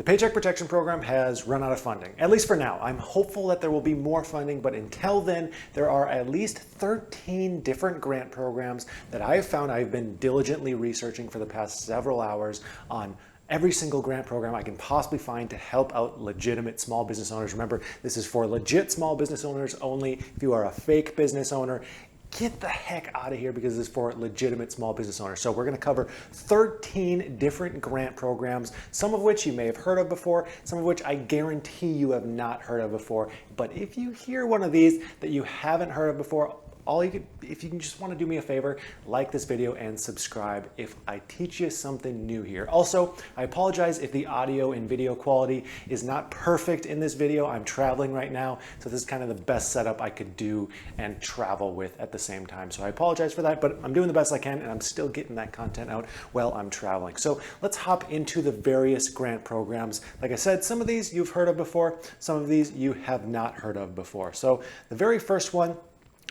The Paycheck Protection Program has run out of funding, at least for now. I'm hopeful that there will be more funding, but until then, there are at least 13 different grant programs that I have found. I've been diligently researching for the past several hours on every single grant program I can possibly find to help out legitimate small business owners. Remember, this is for legit small business owners only. If you are a fake business owner, get the heck out of here, because this is for legitimate small business owners. So we're going to cover 13 different grant programs, some of which you may have heard of before, some of which I guarantee you have not heard of before. But if you hear one of these that you haven't heard of before, if you can just want to do me a favor, like this video and subscribe if I teach you something new here. Also, I apologize if the audio and video quality is not perfect in this video. I'm traveling right now, so this is kind of the best setup I could do and travel with at the same time. So I apologize for that, but I'm doing the best I can, and I'm still getting that content out while I'm traveling. So let's hop into the various grant programs. Like I said, some of these you've heard of before, some of these you have not heard of before. So the very first one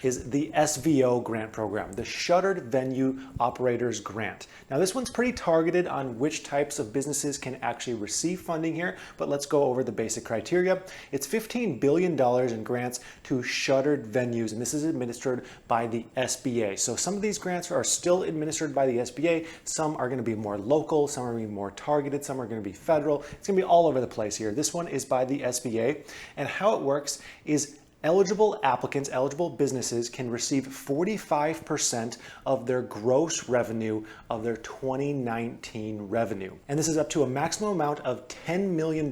is the SVO Grant Program, the Shuttered Venue Operators Grant. Now this one's pretty targeted on which types of businesses can actually receive funding here, but let's go over the basic criteria. It's $15 billion in grants to shuttered venues, and this is administered by the SBA. So some of these grants are still administered by the SBA, some are gonna be more local, some are gonna be more targeted, some are gonna be federal. It's gonna be all over the place here. This one is by the SBA, and how it works is eligible applicants, eligible businesses can receive 45% of their gross revenue of their 2019 revenue. And this is up to a maximum amount of $10 million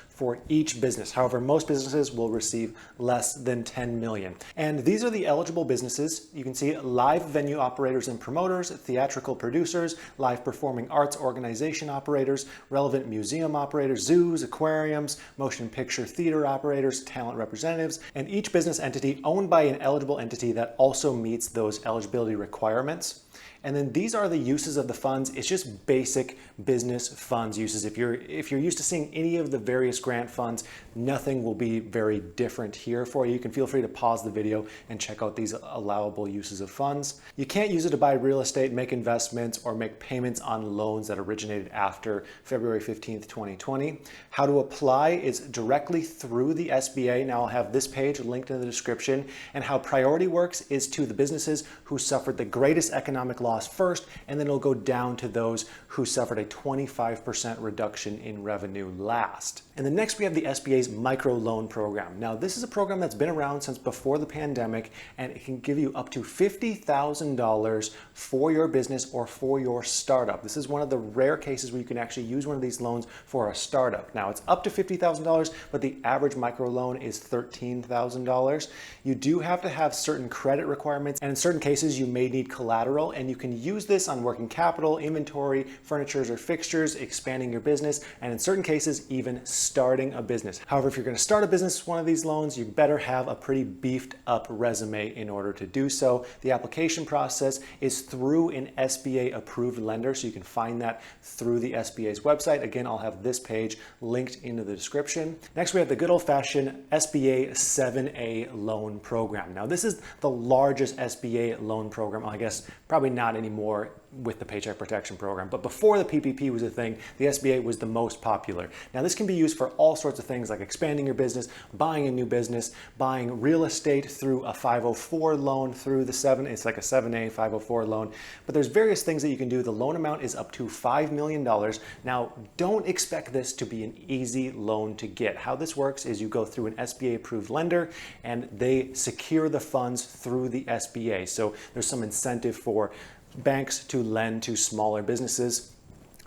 for each business. However, most businesses will receive less than 10 million. And these are the eligible businesses. You can see live venue operators and promoters, theatrical producers, live performing arts organization operators, relevant museum operators, zoos, aquariums, motion picture theater operators, talent representatives, and each business entity owned by an eligible entity that also meets those eligibility requirements. And then these are the uses of the funds. It's just basic business funds uses. If you're used to seeing any of the various grant funds, nothing will be very different here for you. You can feel free to pause the video and check out these allowable uses of funds. You can't use it to buy real estate, make investments, or make payments on loans that originated after February 15th, 2020. How to apply is directly through the SBA. Now I'll have this page linked in the description. And how priority works is to the businesses who suffered the greatest economic loss first, and then it'll go down to those who suffered a 25% reduction in revenue last. And then next we have the SBA's Microloan Program. Now this is a program that's been around since before the pandemic, and it can give you up to $50,000 for your business or for your startup. This is one of the rare cases where you can actually use one of these loans for a startup. Now it's up to $50,000, but the average microloan is $13,000. You do have to have certain credit requirements, and in certain cases you may need collateral, and you can use this on working capital, inventory, furnitures or fixtures, expanding your business, and in certain cases, even starting a business. However, if you're going to start a business with one of these loans, you better have a pretty beefed up resume in order to do so. The application process is through an SBA approved lender, so you can find that through the SBA's website. Again, I'll have this page linked into the description. Next, we have the good old-fashioned SBA 7A loan program. Now, this is the largest SBA loan program, I guess probably not anymore with the Paycheck Protection Program, but before the PPP was a thing, the SBA was the most popular. Now this can be used for all sorts of things like expanding your business, buying a new business, buying real estate through a 504 loan through the it's like a 7A 504 loan, but there's various things that you can do. The loan amount is up to $5 million. Now don't expect this to be an easy loan to get. How this works is you go through an SBA approved lender and they secure the funds through the SBA. So there's some incentive for banks to lend to smaller businesses.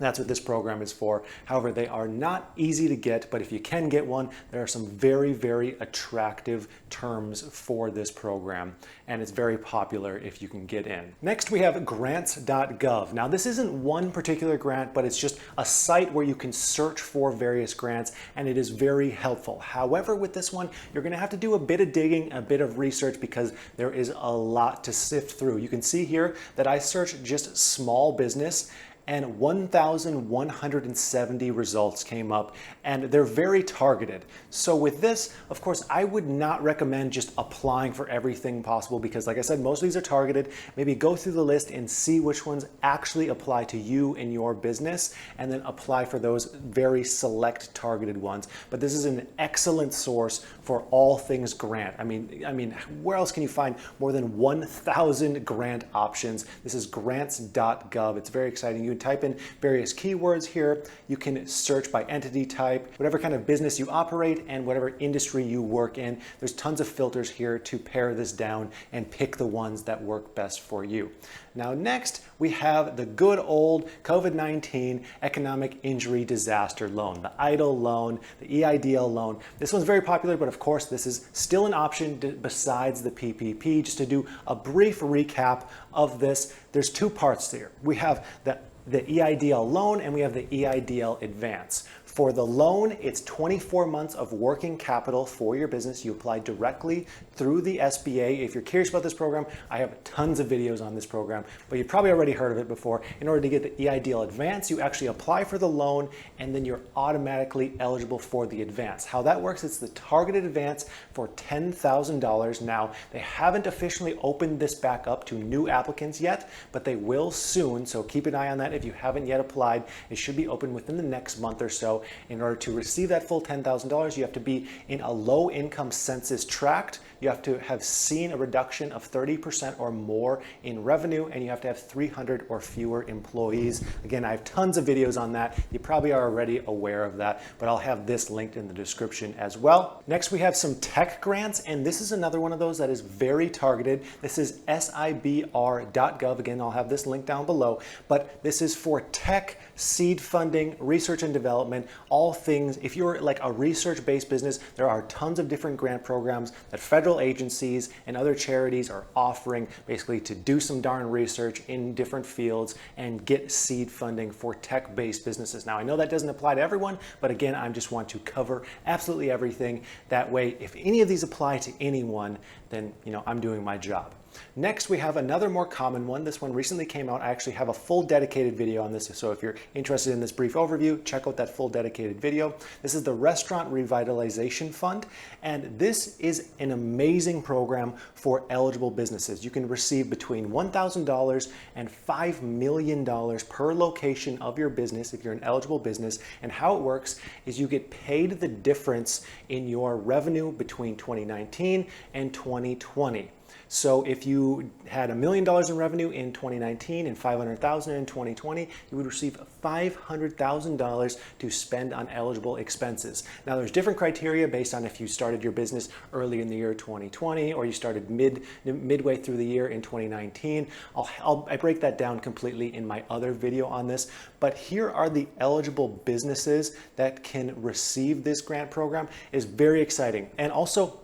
That's what this program is for. However, they are not easy to get, but if you can get one, there are some very, very attractive terms for this program, and it's very popular if you can get in. Next, we have Grants.gov. Now, this isn't one particular grant, but it's just a site where you can search for various grants, and it is very helpful. However, with this one, you're gonna have to do a bit of digging, a bit of research, because there is a lot to sift through. You can see here that I searched just small business, and 1,170 results came up, and they're very targeted. So with this, of course, I would not recommend just applying for everything possible because, like I said, most of these are targeted. Maybe go through the list and see which ones actually apply to you and your business, and then apply for those very select targeted ones. But this is an excellent source for all things grant. I mean, where else can you find more than 1,000 grant options? This is Grants.gov. It's very exciting. You can type in various keywords here. You can search by entity type, whatever kind of business you operate and whatever industry you work in. There's tons of filters here to pare this down and pick the ones that work best for you. Now next, we have the good old COVID-19 Economic Injury Disaster Loan, the EIDL loan, the EIDL loan. This one's very popular, but of course this is still an option besides the PPP. Just to do a brief recap of this, there's two parts here. We have the EIDL loan and we have the EIDL advance. For the loan, it's 24 months of working capital for your business. You apply directly through the SBA. If you're curious about this program, I have tons of videos on this program, but you've probably already heard of it before. In order to get the EIDL advance, you actually apply for the loan and then you're automatically eligible for the advance. How that works, it's the targeted advance for $10,000. Now, they haven't officially opened this back up to new applicants yet, but they will soon, so keep an eye on that. If you haven't yet applied, it should be open within the next month or so. In order to receive that full $10,000, you have to be in a low income census tract. You have to have seen a reduction of 30% or more in revenue, and you have to have 300 or fewer employees. Again, I have tons of videos on that. You probably are already aware of that, but I'll have this linked in the description as well. Next, we have some tech grants, and this is another one of those that is very targeted. This is SIBR.gov. Again, I'll have this link down below, but this is for tech, seed funding, research and development, all things. If you're like a research-based business, there are tons of different grant programs that federal agencies and other charities are offering basically to do some darn research in different fields and get seed funding for tech-based businesses. Now, I know that doesn't apply to everyone, but again, I just want to cover absolutely everything. That way, if any of these apply to anyone, then I'm doing my job. Next, we have another more common one. This one recently came out. I actually have a full dedicated video on this. So if you're interested in this brief overview, check out that full dedicated video. This is the Restaurant Revitalization Fund. And this is an amazing program for eligible businesses. You can receive between $1,000 and $5 million per location of your business if you're an eligible business. And how it works is you get paid the difference in your revenue between 2019 and 2020. So if you had $1 million in revenue in 2019 and $500,000 in 2020, you would receive $500,000 to spend on eligible expenses. Now, there's different criteria based on if you started your business early in the year 2020 or you started midway through the year in 2019. I break that down completely in my other video on this. But here are the eligible businesses that can receive this grant program. It's very exciting. And also,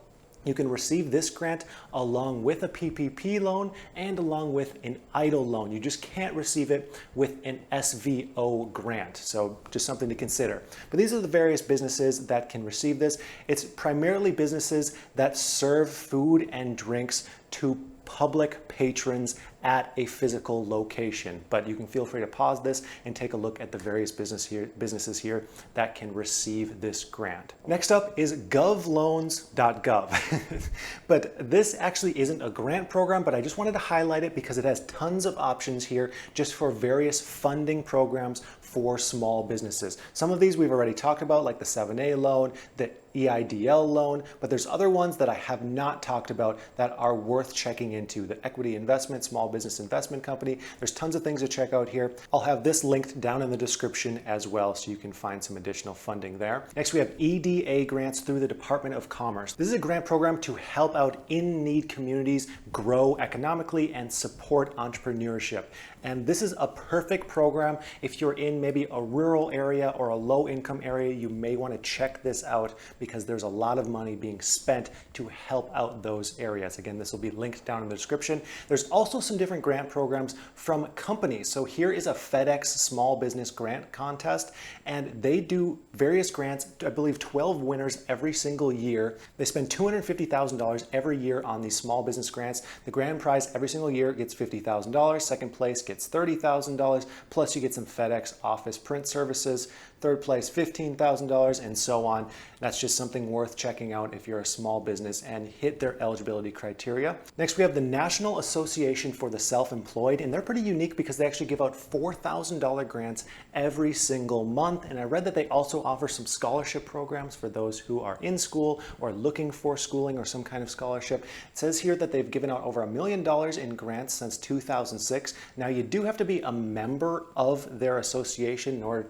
you can receive this grant along with a PPP loan and along with an EIDL loan. You just can't receive it with an SVO grant. So just something to consider. But these are the various businesses that can receive this. It's primarily businesses that serve food and drinks to public patrons at a physical location. But you can feel free to pause this and take a look at the various businesses here that can receive this grant. Next up is Govloans.gov. But this actually isn't a grant program, but I just wanted to highlight it because it has tons of options here just for various funding programs for small businesses. Some of these we've already talked about, like the 7A loan, the EIDL loan, but there's other ones that I have not talked about that are worth checking into. The Equity Investment, Small Business Investment Company. There's tons of things to check out here. I'll have this linked down in the description as well, so you can find some additional funding there. Next, we have EDA Grants through the Department of Commerce. This is a grant program to help out in-need communities grow economically and support entrepreneurship. And this is a perfect program if you're in maybe a rural area or a low-income area. You may want to check this out because there's a lot of money being spent to help out those areas. Again, this will be linked down in the description. There's also some different grant programs from companies. So here is a FedEx small business grant contest, and they do various grants, I believe 12 winners every single year. They spend $250,000 every year on these small business grants. The grand prize every single year gets $50,000. Second place gets $30,000, plus you get some FedEx office print services. Third place, $15,000, and so on. That's just something worth checking out if you're a small business and hit their eligibility criteria. Next, we have the National Association for the Self-Employed, and they're pretty unique because they actually give out $4,000 grants every single month. And I read that they also offer some scholarship programs for those who are in school or looking for schooling or some kind of scholarship. It says here that they've given out over $1 million in grants since 2006. Now, you do have to be a member of their association in order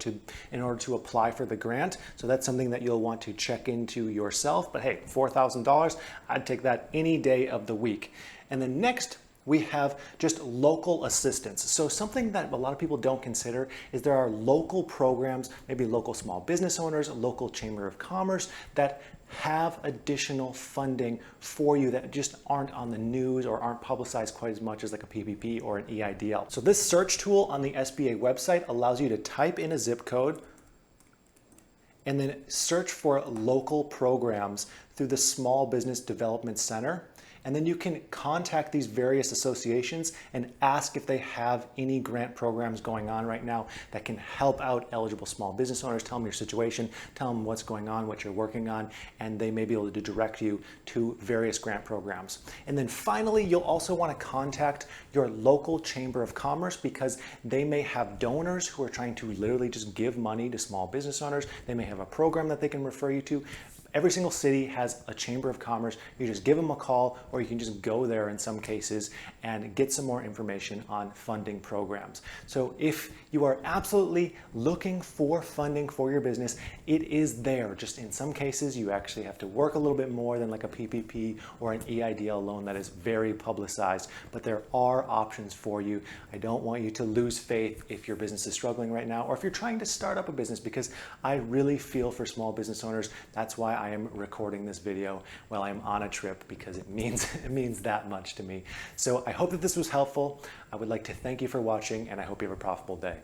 to apply for the grant. So that's something that you'll want to check into yourself. But hey, $4,000, I'd take that any day of the week. And then next, we have just local assistance. So something that a lot of people don't consider is there are local programs, maybe local small business owners, local chamber of commerce that have additional funding for you that just aren't on the news or aren't publicized quite as much as like a PPP or an EIDL. So this search tool on the SBA website allows you to type in a zip code and then search for local programs through the Small Business Development Center. And then you can contact these various associations and ask if they have any grant programs going on right now that can help out eligible small business owners. Tell them your situation, tell them what's going on, what you're working on, and they may be able to direct you to various grant programs. And then finally, you'll also want to contact your local chamber of commerce because they may have donors who are trying to literally just give money to small business owners. They may have a program that they can refer you to. Every single city has a chamber of commerce. You just give them a call, or you can just go there in some cases and get some more information on funding programs. So if you are absolutely looking for funding for your business, it is there. Just in some cases, you actually have to work a little bit more than like a PPP or an EIDL loan that is very publicized, but there are options for you. I don't want you to lose faith if your business is struggling right now, or if you're trying to start up a business, because I really feel for small business owners. That's why I am recording this video while I'm on a trip, because it means that much to me. So I hope that this was helpful. I would like to thank you for watching, and I hope you have a profitable day.